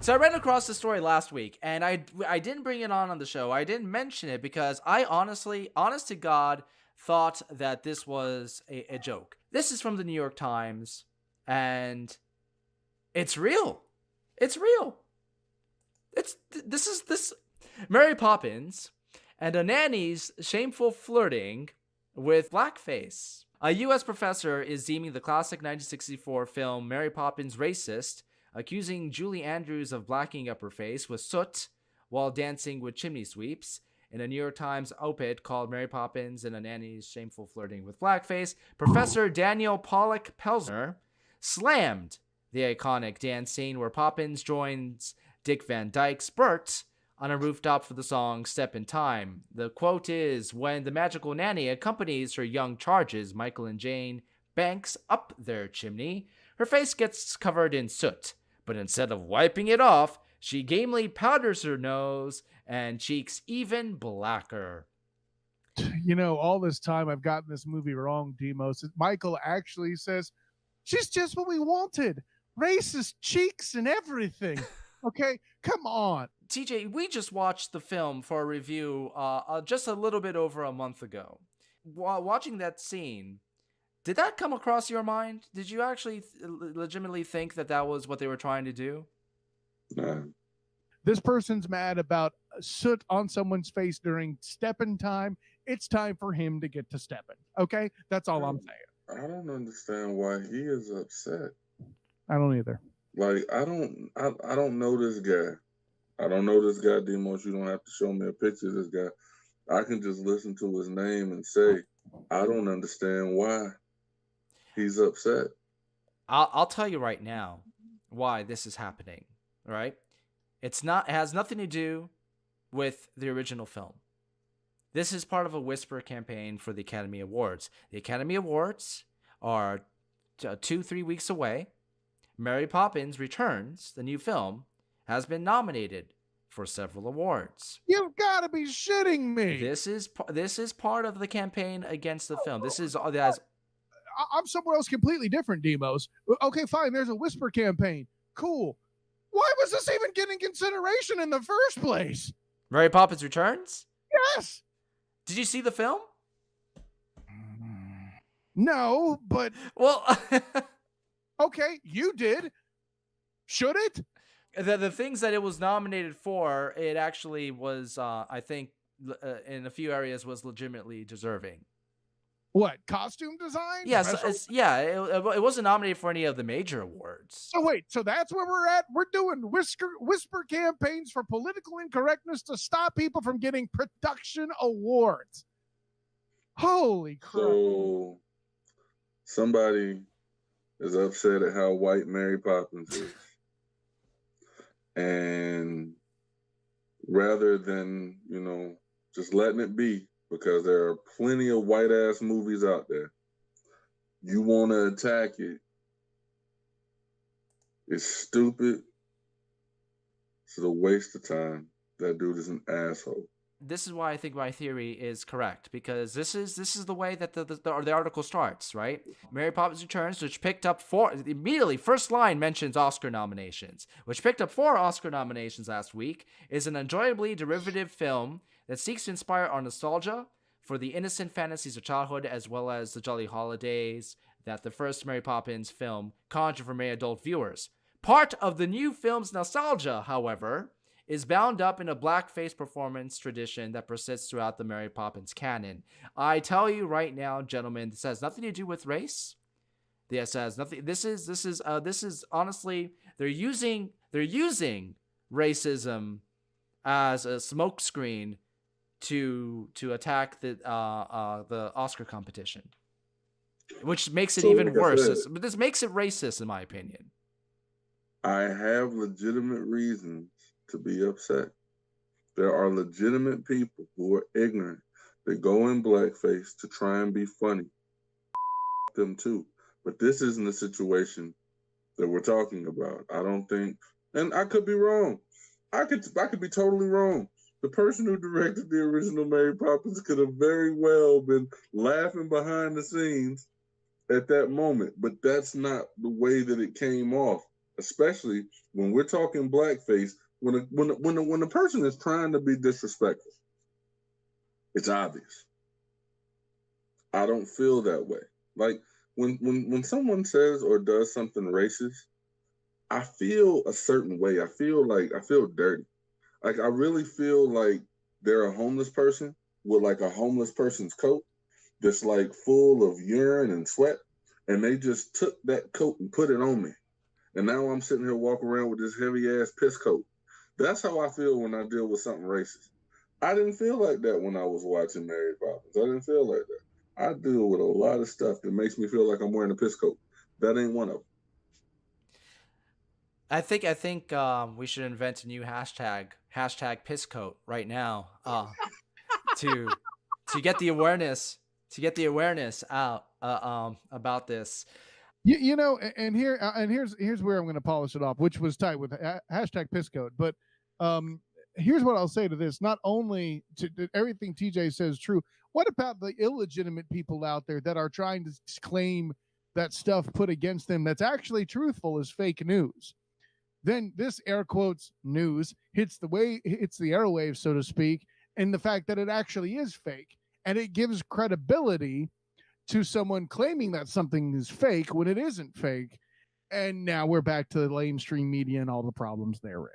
So I ran across the story last week, and I didn't bring it on the show. I didn't mention it because I honestly, honest to God, thought that this was a joke. This is from the New York Times, and it's real. It's real. This Mary Poppins and a nanny's shameful flirting with blackface. A U.S. professor is deeming the classic 1964 film Mary Poppins racist, accusing Julie Andrews of blacking up her face with soot while dancing with chimney sweeps. In a New York Times op-ed called Mary Poppins and a Nanny's Shameful Flirting with Blackface, Professor Daniel Pollock Pelzer slammed the iconic dance scene where Poppins joins Dick Van Dyke's Bert on a rooftop for the song Step in Time. The quote is, when the magical nanny accompanies her young charges, Michael and Jane Banks, up their chimney, her face gets covered in soot. But instead of wiping it off, she gamely powders her nose and cheeks even blacker. You know, all this time I've gotten this movie wrong, Demos. Michael actually says, she's just what we wanted. Racist cheeks and everything. Okay, come on. TJ, we just watched the film for a review just a little bit over a month ago. While watching that scene, did that come across your mind? Did you actually legitimately think that that was what they were trying to do? No. This person's mad about soot on someone's face during stepping time. It's time for him to get to stepping. Okay? That's all I'm saying. I don't understand why he is upset. I don't either. Like, I don't know this guy. I don't know this guy, Demos. You don't have to show me a picture of this guy. I can just listen to his name and say, I don't understand why he's upset. I'll tell you right now why this is happening, right? It has nothing to do with the original film. This is part of a whisper campaign for the Academy Awards. The Academy Awards are 2-3 weeks away. Mary Poppins Returns, the new film, has been nominated for several awards. You've got to be shitting me. This is part of the campaign against the film. This is I'm somewhere else completely different, Demos. Okay, fine. There's a whisper campaign. Cool. Why was this even getting consideration in the first place? Mary Poppins Returns? Yes. Did you see the film? No, but well, okay, you did. Should it? The things that it was nominated for, it actually was, I think, in a few areas was legitimately deserving. What, costume design? Yes, it wasn't nominated for any of the major awards. So wait, so that's where we're at? We're doing whisper campaigns for political incorrectness to stop people from getting production awards. Holy crap. So somebody is upset at how white Mary Poppins is. And rather than, just letting it be, because there are plenty of white-ass movies out there, you want to attack it. It's stupid. It's a waste of time. That dude is an asshole. This is why I think my theory is correct, because this is the way that the article starts, right? Mary Poppins Returns, which picked up immediately, first line mentions Oscar nominations, which picked up 4 Oscar nominations last week, is an enjoyably derivative film that seeks to inspire our nostalgia for the innocent fantasies of childhood, as well as the jolly holidays that the first Mary Poppins film conjured for many adult viewers. Part of the new film's nostalgia, however, is bound up in a blackface performance tradition that persists throughout the Mary Poppins canon. I tell you right now, gentlemen, this has nothing to do with race. This has nothing. This is honestly, they're using racism as a smokescreen to attack the Oscar competition, which makes it even worse. But this makes it racist, in my opinion. I have legitimate reasons to be upset. There are legitimate people who are ignorant that go in blackface to try and be funny. Them too. But this isn't the situation that we're talking about. I don't think, and I could be wrong. I could be totally wrong. The person who directed the original Mary Poppins could have very well been laughing behind the scenes at that moment, but that's not the way that it came off. especially when we're talking blackface. When the person is trying to be disrespectful, it's obvious. I don't feel that way. Like when someone says or does something racist, I feel a certain way. I feel dirty. Like I really feel like they're a homeless person with like a homeless person's coat that's like full of urine and sweat, and they just took that coat and put it on me. And now I'm sitting here walking around with this heavy ass piss coat. That's how I feel when I deal with something racist. I didn't feel like that when I was watching Mary Poppins. I didn't feel like that. I deal with a lot of stuff that makes me feel like I'm wearing a piss coat. That ain't one of them. I think we should invent a new hashtag #pisscoat right now to get the awareness out about this. You know, and here's where I'm going to polish it off, which was tight with hashtag #pisscoat. But here's what I'll say to this: not only to everything TJ says true. What about the illegitimate people out there that are trying to claim that stuff put against them that's actually truthful is fake news? Then this air quotes news hits the airwaves, so to speak, and the fact that it actually is fake, and it gives credibility to someone claiming that something is fake when it isn't fake. And now we're back to the lamestream media and all the problems therein.